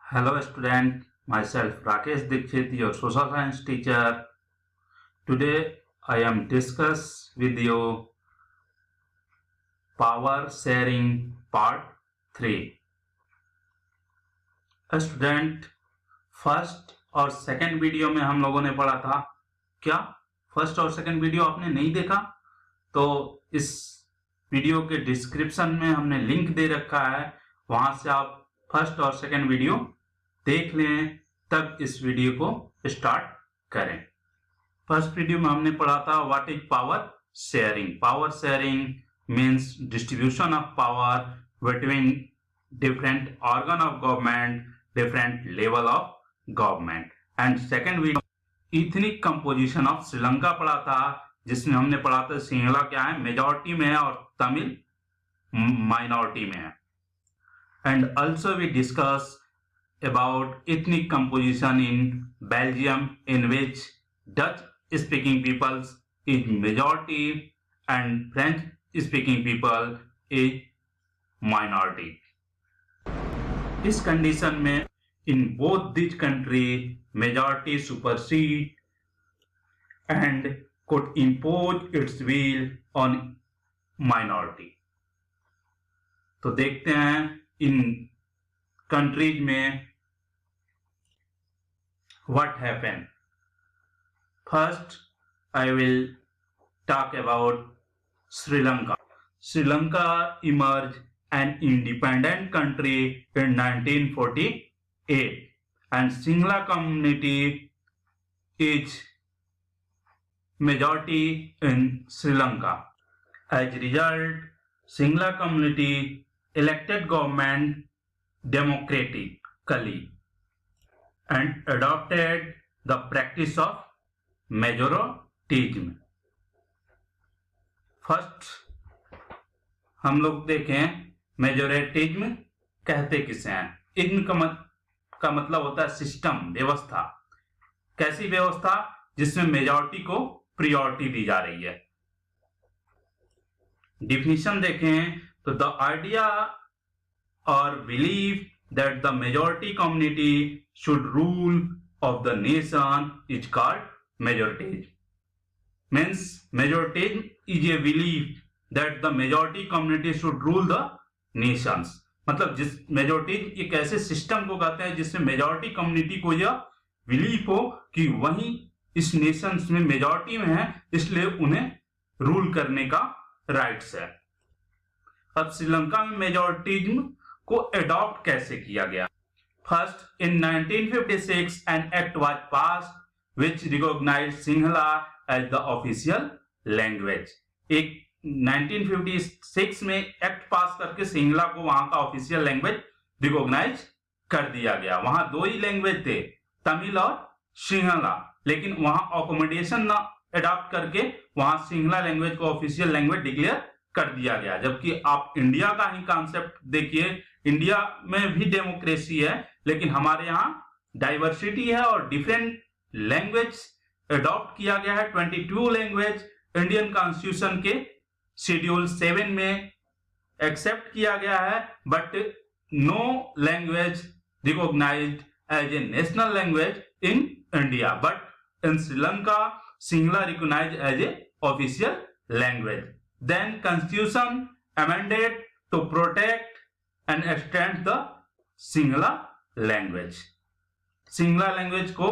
Hello student, myself Rakesh Dikshit, your social science teacher. Today I am discuss with you power sharing part 3. Student first और second video में हम लोगों ने पढ़ा था क्या? फर्स्ट और सेकंड वीडियो आपने नहीं देखा तो इस वीडियो के डिस्क्रिप्शन में हमने लिंक दे रखा है, वहां से आप फर्स्ट और सेकंड वीडियो देख लें, तब इस वीडियो को स्टार्ट करें। फर्स्ट वीडियो में हमने पढ़ा था what is power sharing. Power sharing means distribution of power between different organ of government, different level of government. And second video ethnic composition of Sri Lanka पढ़ा था, जिसमें हमने पढ़ा था सिंहला क्या है, मेजॉरिटी में है और तमिल माइनॉरिटी में है। And also we discuss about ethnic composition in Belgium, in which Dutch speaking peoples is majority and French speaking people is minority. इस कंडीशन में in both these country majority supersede and could impose its will on minority. तो देखते हैं इन countries में what happened. First, I will talk about Sri Lanka. Sri Lanka emerged an independent country in 1948, and Singla community is majority in Sri Lanka. As a result, Singla community elected government democratically and adopted the practice of majoritism. First हम लोग देखें मेजोरिटिज्म कहते किसे हैं। Ism का मतलब होता है सिस्टम, व्यवस्था। कैसी व्यवस्था? जिसमें मेजॉरिटी को प्रियोरिटी दी जा रही है। डिफिनीशन देखें तो द आइडिया और belief that the majority community should rule of the nation is called majoritism. Means majoritism is a belief that the majority community should rule the nations. मतलब जिस majority एक ऐसे सिस्टम को कहते हैं जिसमें मेजोरिटी कम्युनिटी को यह बिलीफ हो कि वही इस नेशंस में मेजोरिटी में है, इसलिए उन्हें रूल करने का राइट्स है। अब श्रीलंका में मेजोरिटिज्म को एडॉप्ट कैसे किया गया? First, in 1956 an act was passed which recognised Sinhala as the official language. एक 1956 में एक्ट पास करके सिंहला को वहां का ऑफिशियल लैंग्वेज रिकॉग्नाइज कर दिया गया। वहां दो ही लैंग्वेज थे, तमिल और सिंहला, लेकिन वहां अकोमोडेशन न एडॉप्ट करके वहां सिंहला लैंग्वेज को ऑफिशियल लैंग्वेज डिक्लेयर कर दिया गया। जबकि आप इंडिया का ही कॉन्सेप्ट देखिए, इंडिया में भी डेमोक्रेसी है, लेकिन हमारे यहाँ डाइवर्सिटी है और डिफरेंट लैंग्वेज अडॉप्ट किया गया है। 22 लैंग्वेज इंडियन कॉन्स्टिट्यूशन के शेड्यूल 7 में एक्सेप्ट किया गया है, but no language recognised as a national language in India, but in Sri Lanka Sinhala recognised as a official language. Then constitution amended to protect and extend the Sinhala language. Sinhala language को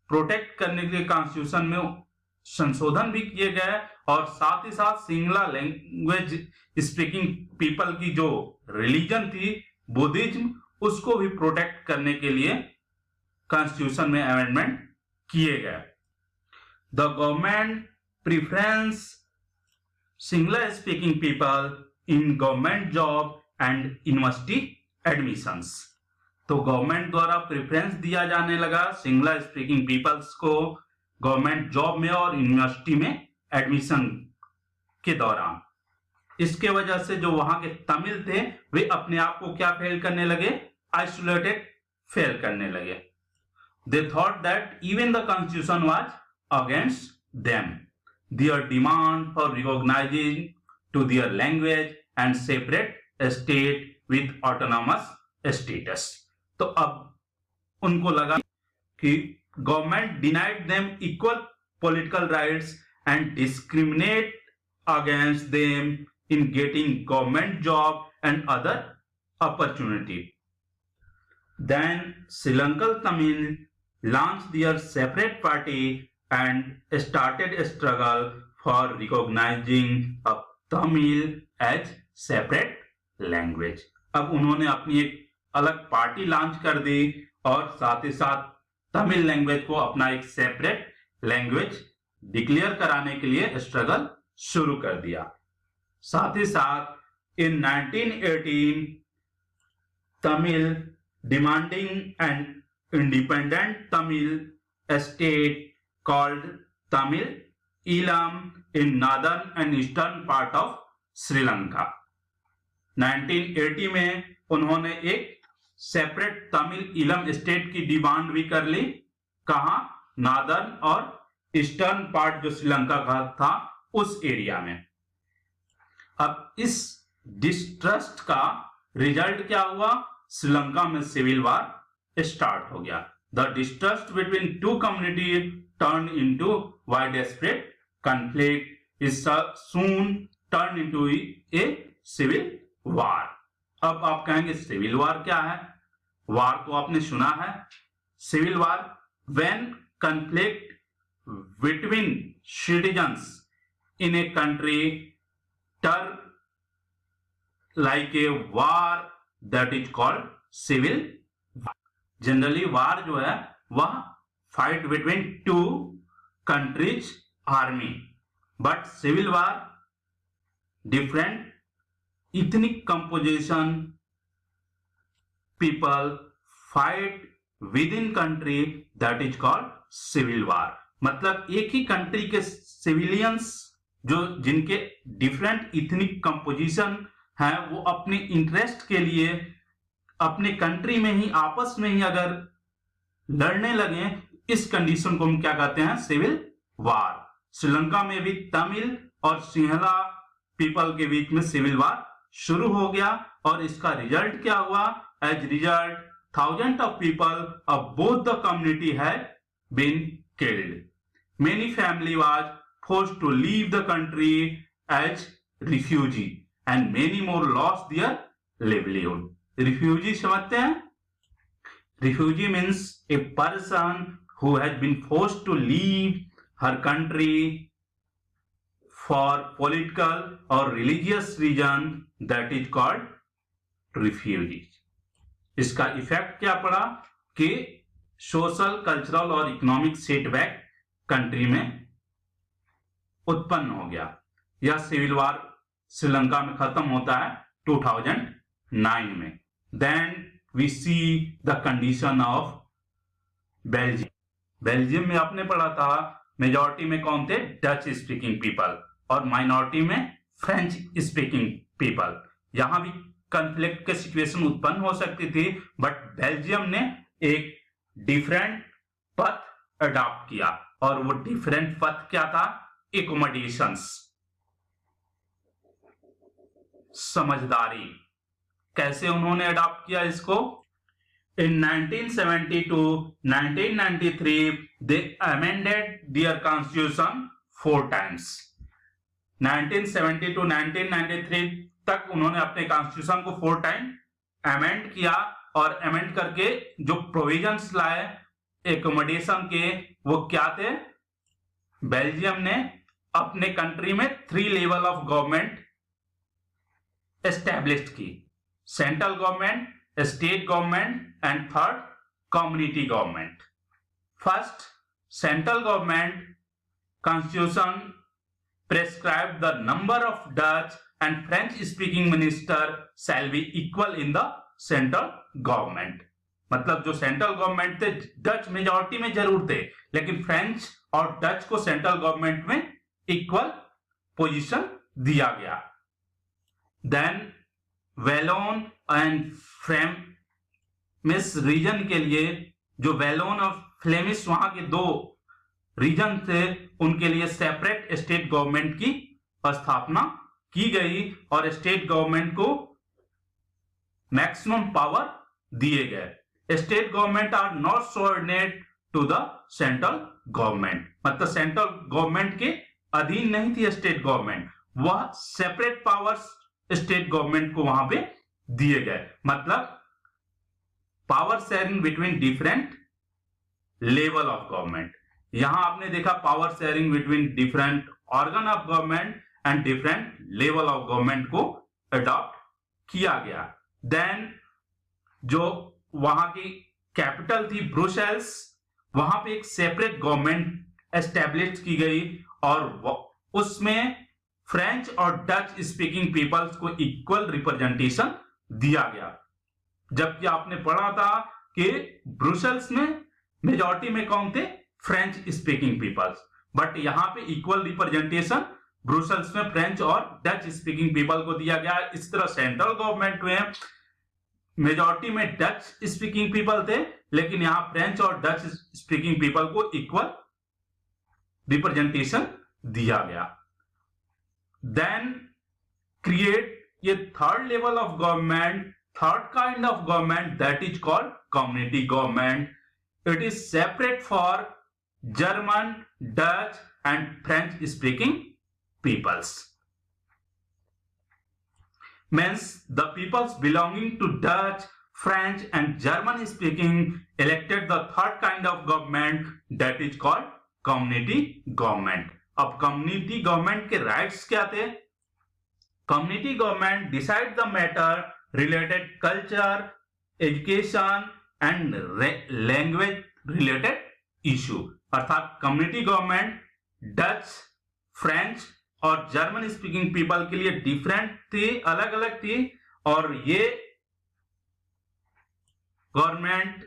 protect करने के लिए constitution में संशोधन भी किए गए और साथ ही साथ सिंहला लैंग्वेज स्पीकिंग पीपल की जो रिलीजन थी बुद्धिज्म, उसको भी प्रोटेक्ट करने के लिए कॉन्स्टिट्यूशन में अमेंडमेंट किए गए। The government preference Sinhala speaking people in government job and university admissions. तो गवर्नमेंट द्वारा प्रेफरेंस दिया जाने लगा सिंहला स्पीकिंग पीपल्स को गवर्नमेंट जॉब में और यूनिवर्सिटी में एडमिशन के दौरान। इसके वजह से जो वहां के तमिल थे वे अपने आप को क्या फेल करने लगे? आइसोलेटेड फेल करने लगे। They thought that even the constitution was against them. Their demand for recognizing to their language and separate state with autonomous status. तो अब उनको लगा कि government denied them equal political rights and discriminate against them in getting government job and other opportunity. Then Sri Lankan Tamil launched their separate party and started a struggle for recognizing of Tamil as separate language. अब उन्होंने अपनी एक अलग party launch कर दी और साथ ही साथ Tamil language को अपना एक सेपरेट लैंग्वेज डिक्लेयर कराने के लिए स्ट्रगल शुरू कर दिया। साथ ही साथ इन 1918 Tamil demanding and independent Tamil state called Tamil Eelam in northern and eastern part of Sri Lanka. 1980 में उन्होंने एक सेपरेट तमिल ईलम स्टेट की डिमांड भी कर ली। कहा? नॉर्दर्न और ईस्टर्न पार्ट जो श्रीलंका का था उस एरिया में। अब इस डिस्ट्रस्ट का रिजल्ट क्या हुआ? श्रीलंका में सिविल वार स्टार्ट हो गया। The distrust between two community turn into widespread conflict is soon turn into a civil war. अब आप कहेंगे सिविल वार क्या है? वार तो आपने सुना है। Civil war when conflict between citizens in a country turn like a war, that is called civil war. Generally war जो है वह fight between two countries army, but civil war different ethnic composition people fight within country, that is called civil war. मतलब एक ही country के civilians जो जिनके different ethnic composition है वो अपने इंटरेस्ट के लिए अपने कंट्री में ही आपस में ही अगर लड़ने लगे, इस कंडीशन को हम क्या कहते हैं? सिविल वार। श्रीलंका में भी तमिल और सिंहला पीपल के बीच में सिविल वार शुरू हो गया और इसका रिजल्ट क्या हुआ? As result thousand of people of both the community have been killed. Many family was forced to leave the country as refugee and many more lost their livelihood. Refugee समझते हैं? Refugee means a person who has been forced to leave her country for political or religious reason, that is called refugee. इसका effect क्या पड़ा कि social, cultural और economic setback country में उत्पन्न हो गया। यह सिविल वार श्रीलंका में खत्म होता है 2009 में। Then we see the condition of Belgium. Belgium में आपने पढ़ा था मेजॉरिटी में कौन थे? डच स्पीकिंग पीपल और माइनॉरिटी में फ्रेंच स्पीकिंग पीपल। यहां भी कॉन्फ्लिक्ट के सिचुएशन उत्पन्न हो सकती थी, बट बेल्जियम ने एक डिफरेंट पथ अडॉप्ट किया और वो डिफरेंट पथ क्या था? एकोमोडेशंस, समझदारी। कैसे उन्होंने अडॉप्ट किया इसको? इन 1970 to 1993 they amended their constitution 4 times. 1970 to 1993 तक उन्होंने अपने कॉन्स्टिट्यूशन को 4 टाइम अमेंड किया और अमेंड करके जो प्रोविजंस लाए एकोमोडेशन के, वो क्या थे? बेल्जियम ने अपने कंट्री में 3 लेवल ऑफ गवर्नमेंट एस्टैब्लिश की। Central government, state government and third community government. First, central government constitution prescribe the number of Dutch and French speaking minister shall be equal in the central government. मतलब जो central government थे Dutch majority में जरूर थे, लेकिन French और Dutch को central government में इक्वल पोजीशन दिया गया। देन वेलोन एंड फ्लेमिश रीजन के लिए, जो वेलोन और फ्लेमिश वहां के 2 रीजन थे, उनके लिए सेपरेट स्टेट गवर्नमेंट की स्थापना की गई और स्टेट गवर्नमेंट को मैक्सिमम पावर दिए गए। State government are not subordinate to the central government, मतलब सेंट्रल गवर्नमेंट के अधीन नहीं थी स्टेट गवर्नमेंट, वह सेपरेट पावर्स स्टेट गवर्नमेंट को वहां पे दिए गए, मतलब power sharing between different level of government. यहां आपने देखा power sharing between different organ of government and different level of government को अडॉप्ट किया गया। देन जो वहां की कैपिटल थी ब्रुसेल्स, वहां पे एक सेपरेट गवर्नमेंट एस्टेब्लिश की गई और उसमें फ्रेंच और डच स्पीकिंग पीपल्स को इक्वल रिप्रेजेंटेशन दिया गया। जबकि आपने पढ़ा था कि ब्रुसेल्स में मेजॉरिटी में कौन थे? फ्रेंच स्पीकिंग पीपल्स, बट यहां पे इक्वल रिप्रेजेंटेशन ब्रुसेल्स में फ्रेंच और डच स्पीकिंग पीपल को दिया गया। इस तरह सेंट्रल गवर्नमेंट में मेजॉरिटी में डच स्पीकिंग पीपल थे, लेकिन यहां फ्रेंच और डच स्पीकिंग पीपल को इक्वल रिप्रेजेंटेशन दिया गया। देन क्रिएट ये third level of government, third kind of government, that is called community government. It is separate for German, Dutch and French speaking peoples. Means the peoples belonging to Dutch, French and German speaking elected the third kind of government, that is called community government. अब community government के rights क्या थे? Community government decide the matter related culture, education and language related issue। अर्थात community government Dutch, French और German speaking people के लिए different थी, अलग अलग थी, और ये गवर्नमेंट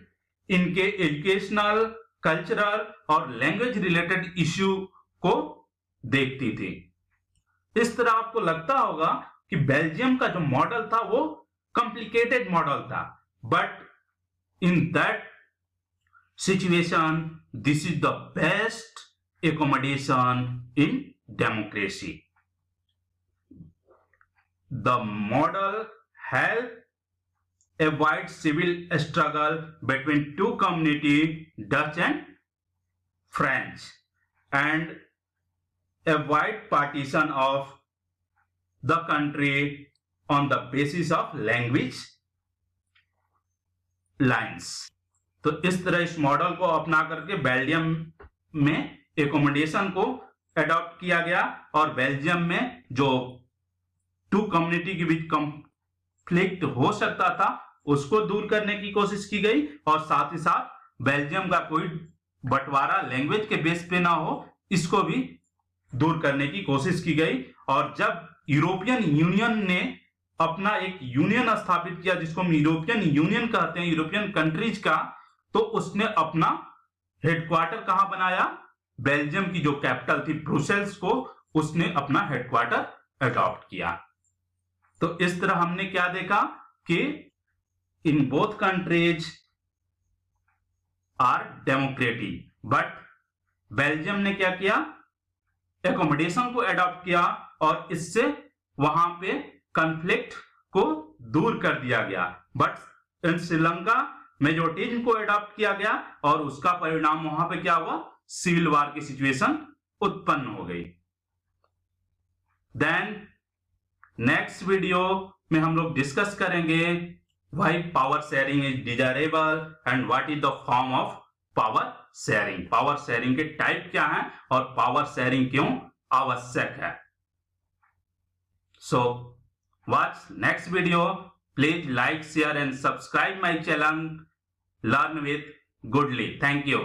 इनके एजुकेशनल, कल्चरल और लैंग्वेज रिलेटेड इश्यू को देखती थी। इस तरह आपको लगता होगा कि बेल्जियम का जो मॉडल था वो complicated model था, but in that situation this is the best accommodation in democracy. The model help avoid civil struggle between two communities, Dutch and French, and avoid partition of the country on the basis of language lines। तो इस तरह इस model को अपना करके Belgium में accommodation को adopt किया गया, और बेल्जियम में जो टू कम्युनिटी के बीच कंफ्लिक्ट हो सकता था उसको दूर करने की कोशिश की गई, और साथ ही साथ बेल्जियम का कोई बंटवारा लैंग्वेज के बेस पे ना हो इसको भी दूर करने की कोशिश की गई। और जब यूरोपियन यूनियन ने अपना एक यूनियन स्थापित किया जिसको हम यूरोपियन यूनियन कहते हैं, यूरोपियन कंट्रीज का, तो उसने अपना हेडक्वार्टर कहां बनाया? बेल्जियम की जो कैपिटल थी ब्रुसेल्स को उसने अपना हेडक्वार्टर अडॉप्ट किया। तो इस तरह हमने क्या देखा कि in both countries are democratic, but Belgium ने क्या किया? एकोमोडेशन को अडॉप्ट किया और इससे वहां पे कॉन्फ्लिक्ट को दूर कर दिया गया। बट इन श्रीलंका मेजोरिटीज को अडॉप्ट किया गया और उसका परिणाम वहां पे क्या हुआ? सिविल वार की सिचुएशन उत्पन्न हो गई। देन नेक्स्ट वीडियो में हम लोग डिस्कस करेंगे why power sharing is desirable and what is the form of power sharing. Power sharing के टाइप क्या है और पावर शेयरिंग क्यों आवश्यक है। सो watch next video. Please like, share and subscribe my channel. Learn with Goodly. Thank you.